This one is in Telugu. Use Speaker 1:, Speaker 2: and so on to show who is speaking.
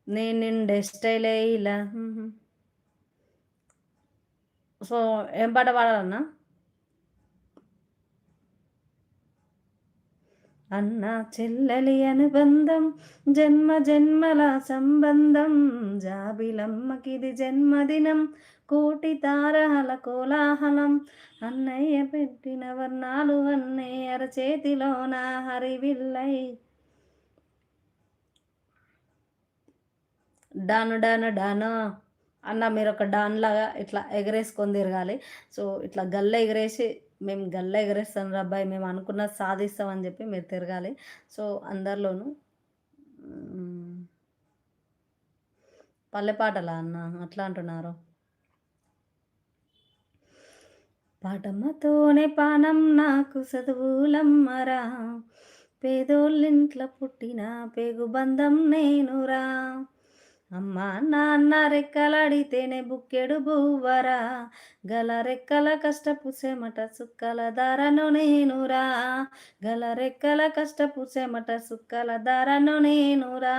Speaker 1: నేనుండే స్టైలే ఇలా సో, ఏం పాట పాడాలన్నా? అన్నా చెల్లెలి అనుబంధం జన్మ జన్మల సంబంధం జాబిలమ్మకిది జన్మదినం కోటి తారహల కోలాహలం అన్నయ్య పెట్టిన వర్ణాలు అన్నే అరచేతిలోన హరివిల్లై డాను డాను డాను అన్న మీరొక డాన్ లాగా ఇట్లా ఎగరేసుకొని తిరగాలి. సో, ఇట్లా గల్ల ఎగరేసి మేము గల్ల ఎగరేస్తాం రబ్బాయి మేము అనుకున్నది సాధిస్తాం అని జెప్పి మీరు తిరగాలి. సో, అందరిలోనూ హ్మ్. పల్లె పాటలా అన్న అట్లా అంటున్నారు? పాటమ్మతోనే పానం నాకు చదువులమ్మరా పేదోళ్ళింట్ల పుట్టిన పేగు బంధం నేనురా అమ్మా నాన్న రెక్కలాడితేనే బుక్కెడు బువ్వరా గల రెక్కల కష్టపు చెమట సుక్కల దారను నేనురా గల రెక్కల కష్టపు చెమట సుక్కల దారను నేనురా